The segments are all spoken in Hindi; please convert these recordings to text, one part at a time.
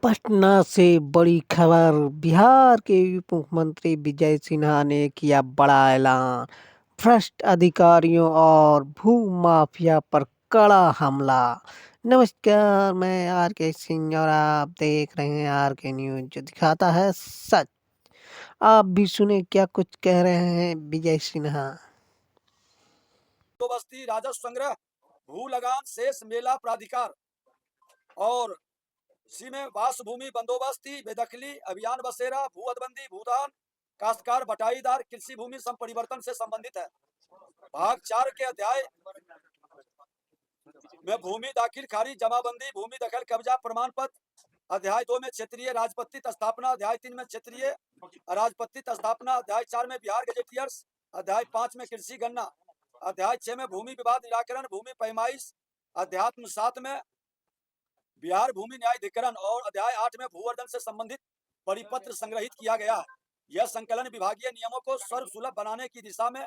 पटना से बड़ी खबर। बिहार के उप मुख्यमंत्री विजय सिन्हा ने किया बड़ा ऐलान। भ्रष्ट अधिकारियों और भू माफिया पर कड़ा हमला। नमस्कार, मैं आर के सिंह और आप देख रहे हैं आर के न्यूज, जो दिखाता है सच। आप भी सुने क्या कुछ कह रहे हैं विजय सिन्हा। बंदोबस्ती, राजस्व संग्रह, भू लगान, शेष मेला प्राधिकार और इसी में वास भूमि बंदोबस्ती, बेदखली अभियान, बसेरा, भू अदबंदी, भूदान, काश्तकार, बटाईदार, कृषि भूमि संपरिवर्तन से संबंधित है। भाग 4 के अध्याय में भूमि दाखिल खारिज, जमाबंदी, भूमि दखल कब्जा प्रमाण पत्र। अध्याय 2 में क्षेत्रीय राजपत्रित स्थापना, अध्याय 3 में क्षेत्रीय राजपत्रित स्थापना, अध्याय 4 में बिहार गजेटियर्स, अध्याय 5 में कृषि गणना, अध्याय 6 में भूमि विवाद निराकरण, भूमि पैमाइश, अध्यात्म 7 में बिहार भूमि न्यायाधिकरण और अध्याय 8 में भू अर्जन से संबंधित परिपत्र संग्रहित किया गया है। यह संकलन विभागीय नियमों को सर्वसुलभ बनाने की दिशा में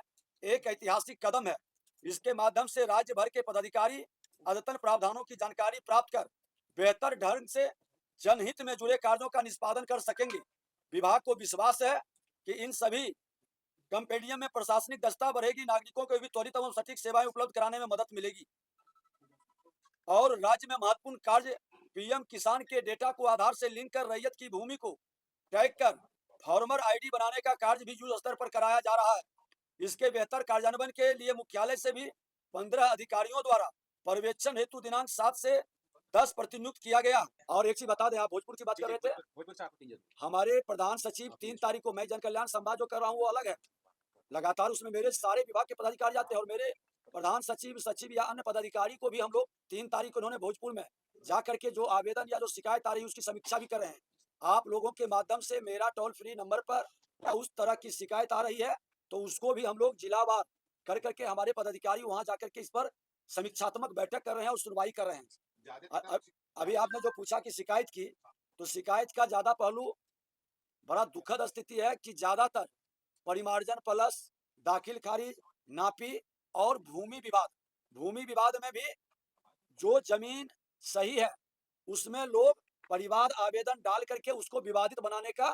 एक ऐतिहासिक कदम है। इसके माध्यम से राज्य भर के पदाधिकारी अद्यतन प्रावधानों की जानकारी प्राप्त कर बेहतर ढंग से जनहित में जुड़े कार्यों का निष्पादन कर सकेंगे। विभाग को विश्वास है कि इन सभी कंपेडियम में प्रशासनिक दक्षता बढ़ेगी, नागरिकों को भी त्वरित एवं सटीक सेवाएं उपलब्ध कराने में मदद मिलेगी और राज्य में महत्वपूर्ण कार्य पीएम किसान के डेटा को आधार से लिंक कर रैयत की भूमि को टैग कर फार्मर आईडी बनाने का कार्य भी युद्ध स्तर पर कराया जा रहा है। इसके बेहतर कार्यान्वयन के लिए मुख्यालय से भी 15 अधिकारियों द्वारा पर्यवेक्षण हेतु दिनांक 7 से 10 प्रतिनियुक्त किया गया। और एक चीज बता दें, आप भोजपुर की बात कर रहे थे, हमारे प्रधान सचिव 3 तारीख को मैं जन कल्याण संवाद जो कर रहा हूँ वो अलग है। लगातार उसमें मेरे सारे विभाग के पदाधिकारी आते हैं और मेरे प्रधान सचिव या अन्य पदाधिकारी को भी हम लोग 3 तारीख को उन्होंने भोजपुर में जा करके जो आवेदन या जो शिकायत आ रही है उसकी समीक्षा भी कर रहे हैं। आप लोगों के माध्यम से मेरा टोल फ्री नंबर पर या उस तरह की शिकायत आ रही है तो उसको भी हम लोग जिलावार कर करके हमारे पदाधिकारी वहां जाकर के इस पर समीक्षात्मक बैठक कर रहे हैं और सुनवाई कर रहे हैं। अभी आपने जो पूछा कि शिकायत की, तो शिकायत का ज्यादा पहलू बड़ा दुखद स्थिति है कि ज्यादातर परिमार्जन प्लस दाखिल खारिज, नापी और भूमि विवाद में भी जो जमीन सही है उसमें लोग परिवाद आवेदन डाल करके उसको विवादित बनाने का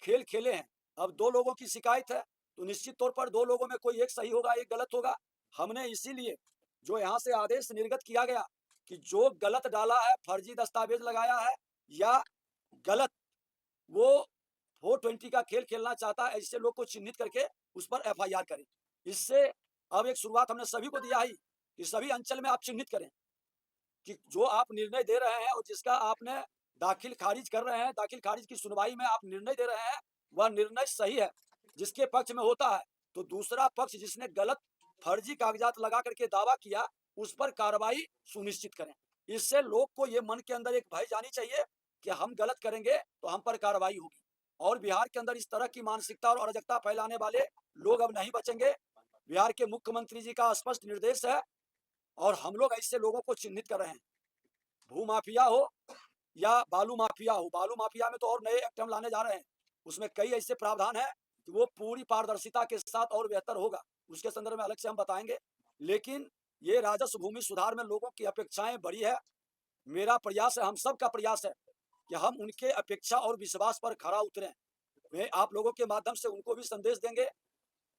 खेल खेले हैं। अब 2 लोगों की शिकायत है तो निश्चित तौर पर 2 लोगों में कोई एक सही होगा, एक गलत होगा। हमने इसीलिए जो यहाँ से आदेश निर्गत किया गया कि जो गलत डाला है, फर्जी दस्तावेज लगाया है या गलत वो 420 का खेल खेलना चाहता है, ऐसे लोग को चिन्हित करके उस पर एफआईआर करें। इससे अब एक शुरुआत हमने सभी को दिया है कि सभी अंचल में आप चिन्हित करें कि जो आप निर्णय दे रहे हैं और जिसका आपने दाखिल खारिज कर रहे हैं, दाखिल खारिज की सुनवाई में आप निर्णय दे रहे हैं, वह निर्णय सही है, जिसके पक्ष में होता है। तो दूसरा पक्ष जिसने गलत फर्जी कागजात लगा करके दावा किया उस पर कार्रवाई सुनिश्चित करें। इससे लोग को ये मन के अंदर एक भय जानी चाहिए कि हम गलत करेंगे तो हम पर कार्रवाई होगी। और बिहार के अंदर इस तरह की मानसिकता और अराजकता फैलाने वाले लोग अब नहीं बचेंगे। बिहार के मुख्यमंत्री जी का स्पष्ट निर्देश है और हम लोग ऐसे लोगों को चिन्हित कर रहे हैं। भू माफिया हो या बालू माफिया हो, बालू माफिया में तो और नए एक्ट हम लाने जा रहे हैं, उसमें कई ऐसे प्रावधान है कि वो पूरी पारदर्शिता के साथ और बेहतर होगा, उसके संदर्भ में अलग से हम बताएंगे। लेकिन ये राजस्व भूमि सुधार में लोगों की अपेक्षाएं बड़ी है। मेरा प्रयास है, हम सब का प्रयास है कि हम उनके अपेक्षा और विश्वास पर खरा उतरें। वे आप लोगों के माध्यम से उनको भी संदेश देंगे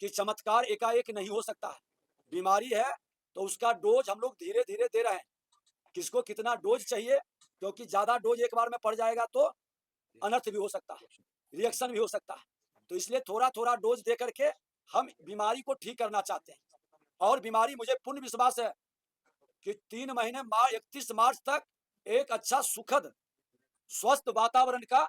कि चमत्कार एकाएक नहीं हो सकता है। बीमारी है तो उसका डोज हम लोग धीरे धीरे दे रहे हैं। किसको कितना डोज चाहिए, क्योंकि ज्यादा डोज एक बार में पड़ जाएगा तो अनर्थ भी हो सकता है, रिएक्शन भी हो सकता है। तो इसलिए थोड़ा थोड़ा डोज दे करके हम बीमारी को ठीक करना चाहते हैं। और बीमारी, मुझे पूर्ण विश्वास है कि 3 महीने 31 मार्च तक एक अच्छा सुखद स्वस्थ वातावरण का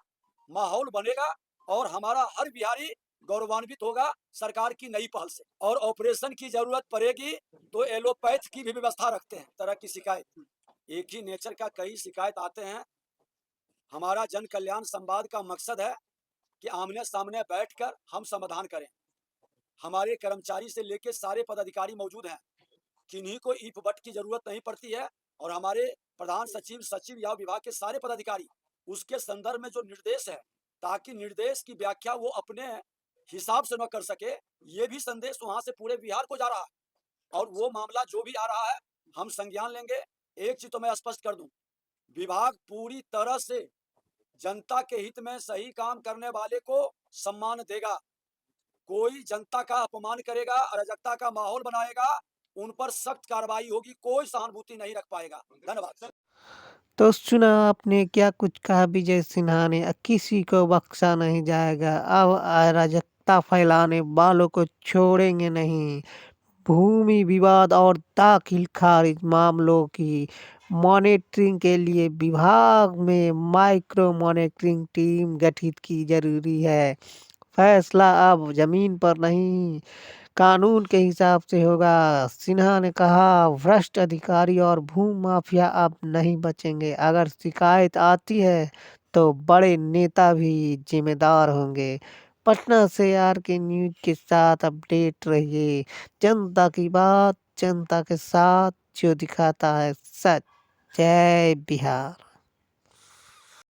माहौल बनेगा और हमारा हर बिहारी गौरवान्वित होगा सरकार की नई पहल से। और ऑपरेशन की जरूरत पड़ेगी तो एलोपैथ की भी व्यवस्था रखते हैं। तरह की शिकायत, एक ही नेचर का कई शिकायत आते हैं। हमारा जन कल्याण संवाद का मकसद है कि आमने सामने बैठकर हम समाधान करें। हमारे कर्मचारी से लेकर सारे पदाधिकारी मौजूद हैं, किन्हीं को ईप बट की जरूरत नहीं पड़ती है। और हमारे प्रधान सचिव, सचिव या विभाग के सारे पदाधिकारी उसके संदर्भ में जो निर्देश है, ताकि निर्देश की व्याख्या वो अपने हिसाब से न कर सके, ये भी संदेश वहां से पूरे बिहार को जा रहा है। और वो मामला जो भी आ रहा है हम संज्ञान लेंगे। एक चीज तो मैं स्पष्ट कर दूं, विभाग पूरी तरह से जनता के हित में सही काम करने वाले को सम्मान देगा। कोई जनता का अपमान करेगा, अराजकता का माहौल बनाएगा, उन पर सख्त कार्रवाई होगी, कोई सहानुभूति नहीं रख पाएगा। धन्यवाद। तो सुना आपने क्या कुछ कहा विजय सिन्हा ने, किसी को बख्शा नहीं जाएगा, अब अराजकता फैलाने वालों को छोड़ेंगे नहीं। भूमि विवाद और दाखिल खारिज मामलों की मॉनिटरिंग के लिए विभाग में माइक्रो मॉनिटरिंग टीम गठित की जरूरी है। फैसला अब जमीन पर नहीं, कानून के हिसाब से होगा। सिन्हा ने कहा, भ्रष्ट अधिकारी और भूमाफिया अब नहीं बचेंगे। अगर शिकायत आती है तो बड़े नेता भी जिम्मेदार होंगे। पटना से आर के न्यूज के साथ अपडेट रहिए। जनता की बात जनता के साथ, जो दिखाता है सच। जय बिहार।